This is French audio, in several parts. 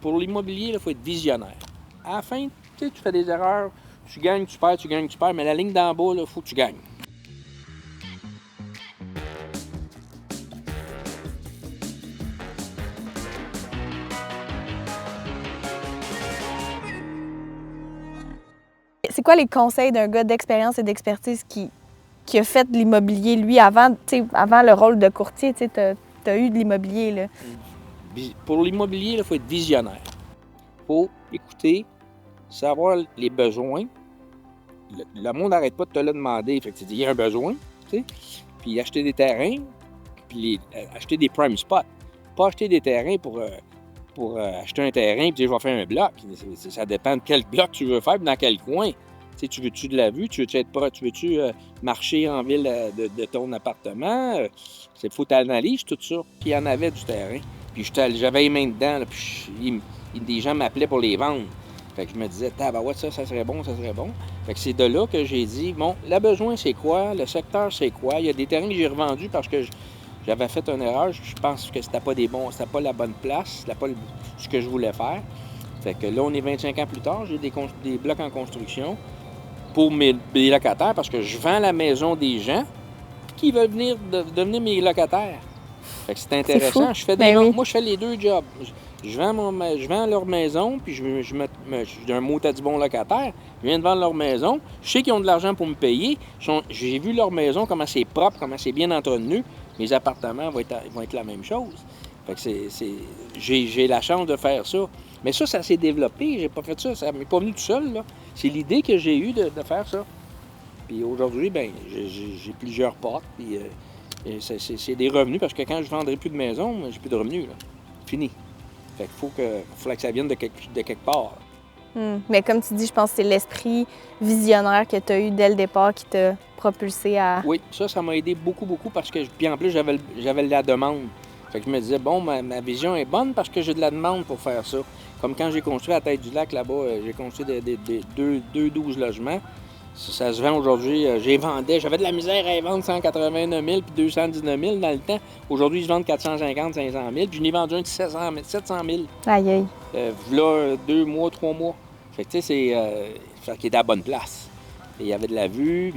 Pour l'immobilier, il faut être visionnaire. À la fin, tu fais des erreurs, tu gagnes, tu perds, mais la ligne d'en bas, il faut que tu gagnes. C'est quoi les conseils d'un gars d'expérience et d'expertise qui a fait de l'immobilier, lui, avant le rôle de courtier? Tu as eu de l'immobilier, là. Pour l'immobilier, il faut être visionnaire. Il faut écouter, savoir les besoins. Le monde n'arrête pas de te le demander. Fait que tu dis, il y a un besoin, tu sais. Puis acheter des terrains, puis acheter des prime spots. Pas acheter des terrains pour acheter un terrain et dire, je vais faire un bloc. Ça dépend de quel bloc tu veux faire et dans quel coin. Tu sais, tu veux-tu de la vue? Tu veux-tu être proche? Tu veux-tu marcher en ville de ton appartement? Il faut que tu analyses tout ça. Puis il y en avait du terrain. Puis j'avais les mains dedans. Là, puis des gens m'appelaient pour les vendre. Fait que je me disais, tabarouette, ça serait bon, ça serait bon. Fait que c'est de là que j'ai dit, bon, le besoin, c'est quoi? Le secteur, c'est quoi? Il y a des terrains que j'ai revendus parce que j'avais fait une erreur. Je pense que c'était pas la bonne place, c'était pas ce que je voulais faire. Fait que là, on est 25 ans plus tard, j'ai des blocs en construction pour mes locataires parce que je vends la maison des gens qui veulent venir devenir mes locataires. Fait que c'est intéressant. Moi, je fais les deux jobs. Je vends leur maison, puis j'ai un mot à du bon locataire. Je viens de vendre leur maison. Je sais qu'ils ont de l'argent pour me payer. J'ai vu leur maison, comment c'est propre, comment c'est bien entretenu. Mes appartements vont être la même chose. Fait que j'ai la chance de faire ça. Mais ça s'est développé. J'ai pas fait ça. Ça m'est pas venu tout seul, là. C'est l'idée que j'ai eue de faire ça. Puis aujourd'hui, ben j'ai plusieurs portes. Puis c'est des revenus parce que quand je vendrai plus de maison, j'ai plus de revenus, là. Fini. Fait qu'il faut que ça vienne de quelque part. Mais comme tu dis, je pense que c'est l'esprit visionnaire que tu as eu dès le départ qui t'a propulsé à... Oui, ça m'a aidé beaucoup, beaucoup parce que, puis en plus, j'avais la demande. Fait que je me disais, bon, ma vision est bonne parce que j'ai de la demande pour faire ça. Comme quand j'ai construit à Tête du Lac, là-bas, j'ai construit deux 12 logements. Ça se vend aujourd'hui. J'avais de la misère à y vendre 189 000 puis 219 000 dans le temps. Aujourd'hui, je vends 450 500 000 puis je n'ai vendu un de 700 000. Aïe, aïe. Là, 2 mois, 3 mois. Fait que, tu sais, fait qu'il était à la bonne place. Et il y avait de la vue,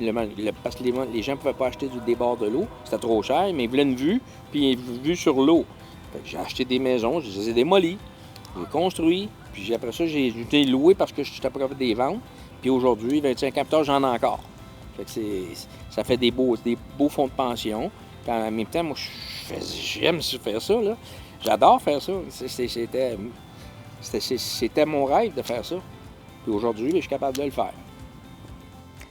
parce que les gens ne pouvaient pas acheter des bords de l'eau. C'était trop cher, mais ils voulaient une vue, puis une vue sur l'eau. Fait que j'ai acheté des maisons, je les ai démolies, j'ai construit, puis après ça, j'ai été loué parce que je suis après des ventes. Puis aujourd'hui, 25 ans plus tard, j'en ai encore. Fait que ça fait des beaux fonds de pension. Puis en même temps, moi, j'aime faire ça, là. J'adore faire ça. C'était mon rêve de faire ça. Puis aujourd'hui, je suis capable de le faire.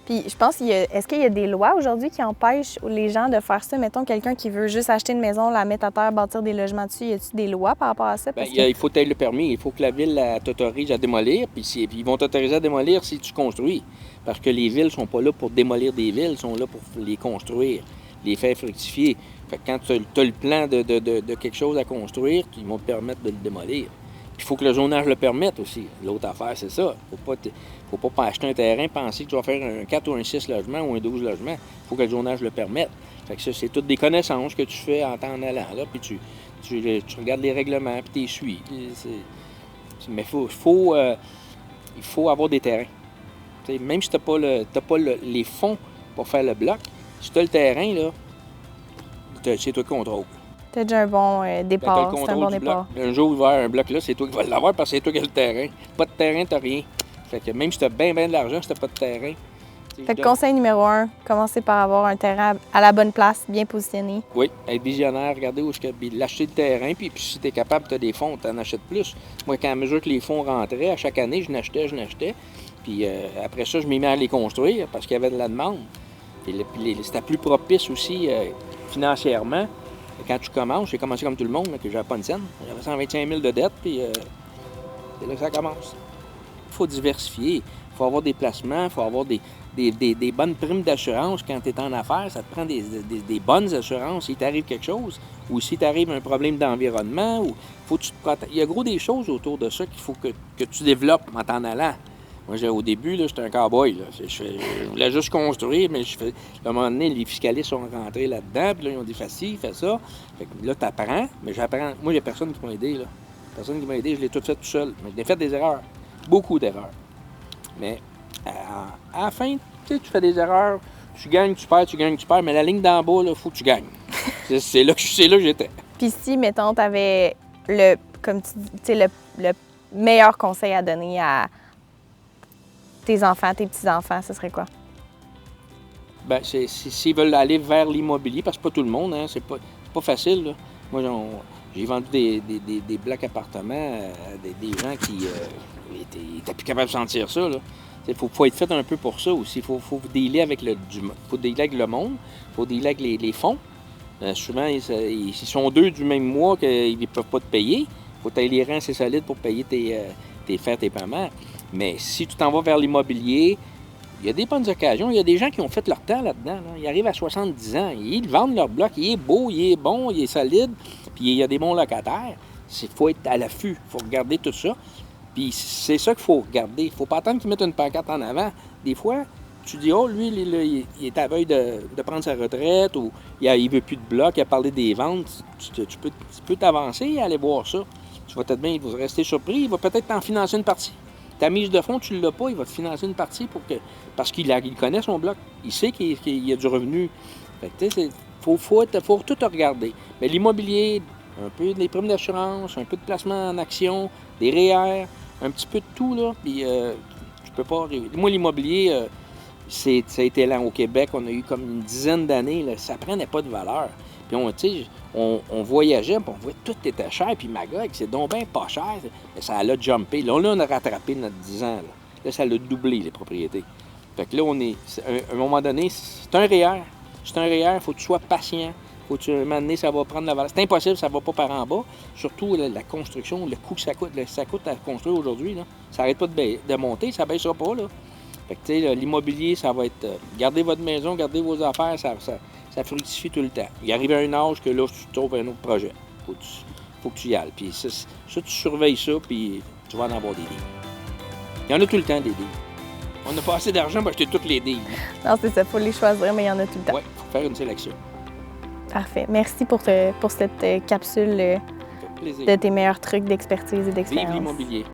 Puis je pense est-ce qu'il y a des lois aujourd'hui qui empêchent les gens de faire ça? Mettons quelqu'un qui veut juste acheter une maison, la mettre à terre, bâtir des logements dessus. Y a-t-il des lois par rapport à ça? Bien, il faut avoir le permis. Il faut que la ville t'autorise à démolir. Puis ils vont t'autoriser à démolir si tu construis. Parce que les villes ne sont pas là pour démolir des villes, ils sont là pour les construire, les faire fructifier. Fait que quand tu as le plan de quelque chose à construire, ils vont te permettre de le démolir. Puis il faut que le zonage le permette aussi. L'autre affaire, c'est ça. Faut pas acheter un terrain et penser que tu vas faire un 4 ou un 6 logements ou un 12 logements. Il faut que le zonage le permette. Fait que ça, c'est toutes des connaissances que tu fais en temps allant. Là, puis tu regardes les règlements, puis tu les suis. Mais il faut avoir des terrains. T'sais, même si tu n'as pas les fonds pour faire le bloc, si tu as le terrain, là, c'est toi qui contrôles. Tu as déjà un bon départ. C'est un bon départ. Un jour, il va y avoir un bloc là, c'est toi qui vas l'avoir parce que c'est toi qui as le terrain. Pas de terrain, tu n'as rien. Fait que même si tu as bien de l'argent, si tu n'as pas de terrain. Fait que conseil numéro 1, commencer par avoir un terrain à la bonne place, bien positionné. Oui, être visionnaire, regarder où est-ce que. L'acheter le terrain, puis si tu es capable, tu as des fonds, tu en achètes plus. Moi, à mesure que les fonds rentraient, à chaque année, je n'achetais. Puis après ça, je m'y mets à les construire parce qu'il y avait de la demande. C'était plus propice aussi financièrement. Quand tu commences, j'ai commencé comme tout le monde, que j'avais pas une scène. J'avais 125 000 de dette, puis c'est là que ça commence. Il faut diversifier. Il faut avoir des placements, il faut avoir des bonnes primes d'assurance quand tu es en affaires. Ça te prend des bonnes assurances s'il t'arrive quelque chose ou s'il t'arrive un problème d'environnement. Ou faut que tu te protèges. Il y a gros des choses autour de ça qu'il faut que tu développes en t'en allant. Moi, au début, là, j'étais un cow-boy. Je voulais juste construire, mais à un moment donné, les fiscalistes sont rentrés là-dedans, puis là, ils ont dit « Facile, fais ça ». Fait que là, tu apprends, mais j'apprends. Moi, il n'y a personne qui m'a aidé, là. Personne qui m'a aidé, je l'ai tout fait tout seul. Mais j'ai fait des erreurs. Beaucoup d'erreurs. Mais à la fin, tu sais, tu fais des erreurs, tu gagnes, tu perds, tu gagnes, tu perds, mais la ligne d'en bas, il faut que tu gagnes. C'est là que j'étais. Puis si, mettons, tu avais le, comme tu sais, le meilleur conseil à donner à tes enfants, tes petits-enfants, ce serait quoi? Ben, s'ils veulent aller vers l'immobilier, parce que c'est pas tout le monde, hein, c'est pas facile, là. Moi, j'ai vendu des blocs appartements à des gens qui étaient plus capables de sentir ça, là. Il faut être fait un peu pour ça aussi. Il faut dealer avec faut dealer avec le monde, il faut dealer avec les fonds. Souvent, ils sont deux du même mois qu'ils ne peuvent pas te payer. Il faut que tu aies les reins assez solides pour payer tes frais, tes paiements. Mais si tu t'en vas vers l'immobilier, il y a des bonnes occasions. Il y a des gens qui ont fait leur temps là-dedans. Là. Ils arrivent à 70 ans. Ils vendent leur bloc. Il est beau, il est bon, il est solide. Puis il y a des bons locataires. Il faut être à l'affût. Il faut regarder tout ça. Puis c'est ça qu'il faut regarder. Il ne faut pas attendre qu'ils mettent une pancarte en avant. Des fois, tu dis, oh, lui, il est à veille de prendre sa retraite ou il ne veut plus de bloc, il a parlé des ventes. Tu peux t'avancer et aller voir ça. Tu vas peut-être bien, il va rester surpris. Il va peut-être t'en financer une partie. Ta mise de fonds, tu ne l'as pas, il va te financer une partie parce qu'il connaît son bloc. Il sait qu'il y a du revenu. Fait que, tu sais, faut tout regarder. Mais l'immobilier, un peu des primes d'assurance, un peu de placement en action, des REER, un petit peu de tout, là. Puis, tu peux pas... Moi, l'immobilier, ça a été lent au Québec. On a eu comme une dizaine d'années, là, ça prenait pas de valeur. Puis, on voyageait, puis on voyait tout était cher. Puis, Magog, c'est donc bien pas cher. Mais ça l'a jumpé. Là, on a rattrapé notre 10 ans. Là, ça l'a doublé, les propriétés. Fait que là, à un moment donné, c'est un REER. C'est un REER, il faut que tu sois patient. Faut que tu, à un moment donné, ça va prendre la valeur. C'est impossible, ça ne va pas par en bas. Surtout la construction, le coût que ça coûte à construire aujourd'hui. Là. Ça n'arrête pas de monter, ça ne baissera pas. Là. Fait que, tu sais, l'immobilier, ça va être... gardez votre maison, gardez vos affaires, ça fructifie tout le temps. Il arrive à un âge que là, tu trouves un autre projet. Faut que tu y ailles. Puis ça, tu surveilles ça, puis tu vas en avoir des deals. Il y en a tout le temps, des deals. On n'a pas assez d'argent pour acheter toutes les deals. Non, c'est ça, il faut les choisir, mais il y en a tout le temps. Oui, il faut faire une sélection. Parfait. Merci pour cette capsule de tes meilleurs trucs d'expertise et d'expérience. Vive l'immobilier.